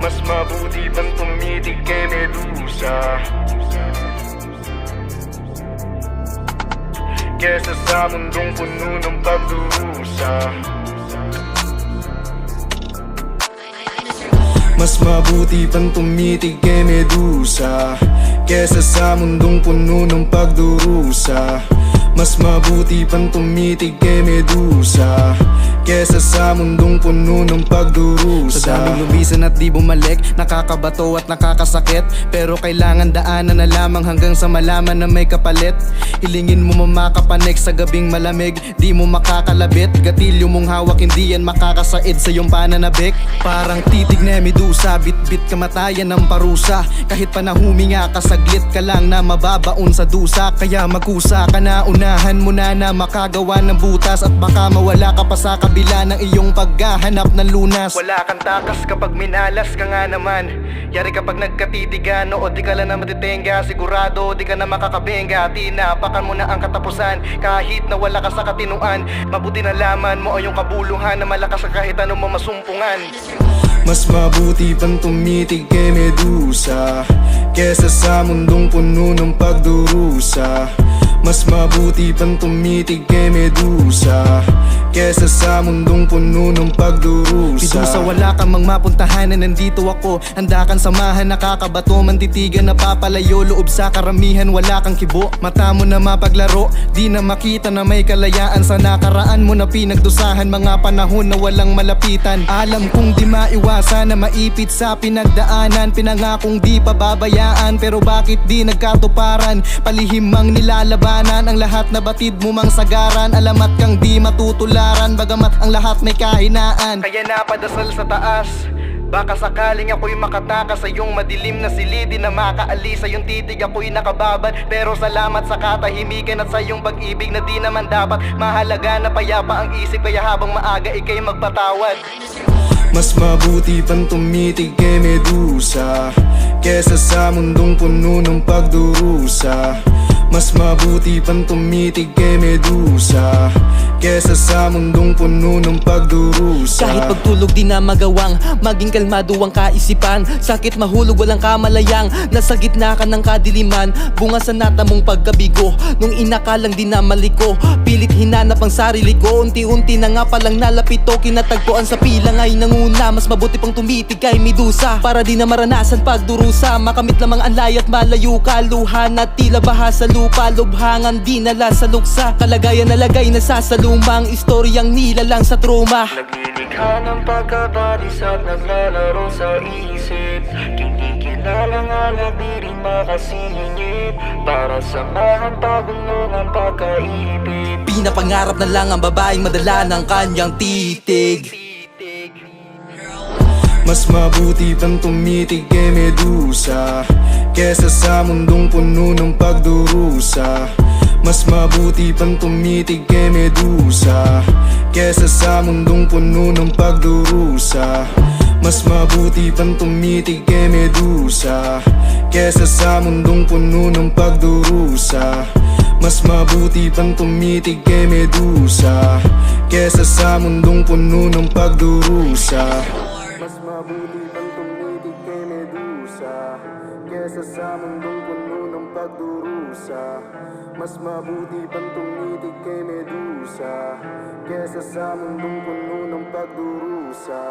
Mas mabuti pang tumitig kay Medusa kesa sa mundong puno ng pagdurusa. Mas mabuti pang tumitig kay Medusa kesa sa mundong puno ng pagdurusa. Mas mabuti pang tumitig kay Medusa kesa sa mundong puno ng pagdurusa. Sa daming lumisan at di bumalik, nakakabato at nakakasakit, pero kailangan daanan na lamang hanggang sa malaman na may kapalit. Hilingin mo mamakapanik sa gabing malamig, di mo makakalabit. Gatilyo mong hawak, hindi yan makakasaid sa iyong pananabik. Parang titig na Medusa, bit-bit kamatayan ng parusa. Kahit pa na huminga ka, saglit ka lang na mababaon sa dusa. Kaya magkusa ka na, unahan mo na makagawa ng butas, at baka mawala ka pa sa kabila ng iyong paghahanap ng lunas. Wala kang takas kapag minalas ka nga naman. Yari kapag nagkatitigan, o di ka lang na matitenga. Sigurado di ka na makakabenga. Tinapakan mo na ang katapusan kahit na wala ka sa katinuan. Mabuti na laman mo ang iyong kabuluhan na malakas ka kahit anong mamasumpungan. Mas mabuti pang tumitig kay Medusa kesa sa mundong puno ng pagdurusa. Mas mabuti pang tumitig kay Medusa kesa sa mundong puno ng pagdurusa. Medusa, wala kang mang mapuntahan na nandito ako. Handa kang samahan, nakakabato, manditigan, napapalayo. Loob sa karamihan, wala kang kibo. Mata mo na mapaglaro, di na makita na may kalayaan. Sa nakaraan mo na pinagdusahan, mga panahon na walang malapitan. Alam kong di maiwasan na maipit sa pinagdaanan. Pinangakong di pababayaan, pero bakit di nagkatuparan? Palihimang nilalabanan ang lahat na batid mo mang sagaran. Alamat kang di matutularan, bagamat ang lahat may kahinaan. Kaya napadasal sa taas, baka sakaling ako'y makatakas sa iyong madilim na silid. Di na makaalis sa iyong titig, ako'y nakababad. Pero salamat sa katahimikan at sa iyong pag-ibig na di naman dapat. Mahalaga na payapa ang isip, kaya habang maaga ika'y magpatawad. Mas mabuti pang tumitig kay Medusa kesa sa mundong puno ng pagdurusa. Mas mabuti pang tumitig kay Medusa kesa sa mundong puno ng pagdurusa. Kahit pagtulog di na magawang maging kalmado ang kaisipan. Sakit mahulog, walang kamalayang nasa gitna ka ng kadiliman. Bunga sa nata mong pagkabigo, nung inakalang di na maliko. Pilit hinanap ang sarili ko, unti-unti na nga palang nalapito. Kinatagpuan sa pilang ay nanguna. Mas mabuti pang tumitig kay Medusa para di na maranasan pagdurusa. Makamit lamang ang lay at malayo ka. Luha na tila baha sa lupa, lubhangan dinala sa luksa. Kalagayan na lagay na sasalumang istoryang nilalang sa trauma. Naglilikha ng pagkabalis at naglalaro sa isip. Kinikilalang alab di rin makasingit. Para samahan pagulong ang pagkaibig. Pinapangarap na lang ang babaeng madala ng kanyang titig. Mas mabuti pang tumitig kay Medusa kesa sa mundong puno ng pagdurusa. Mas mabuti pang tumitig kay Medusa kesa sa mundong puno ng pagdurusa. Mas mabuti pang tumitig kay Medusa kesa sa mundong puno ng pagdurusa. Mas mabuti pang tumitig kay Medusa kesa sa mundong puno ng pagdurusa. Mas mabuti pang tumitig kay Medusa kesa sa mundong puno ng pagdurusa. Mas mabuti pang tumitig kay Medusa kesa sa mundong puno ng pagdurusa.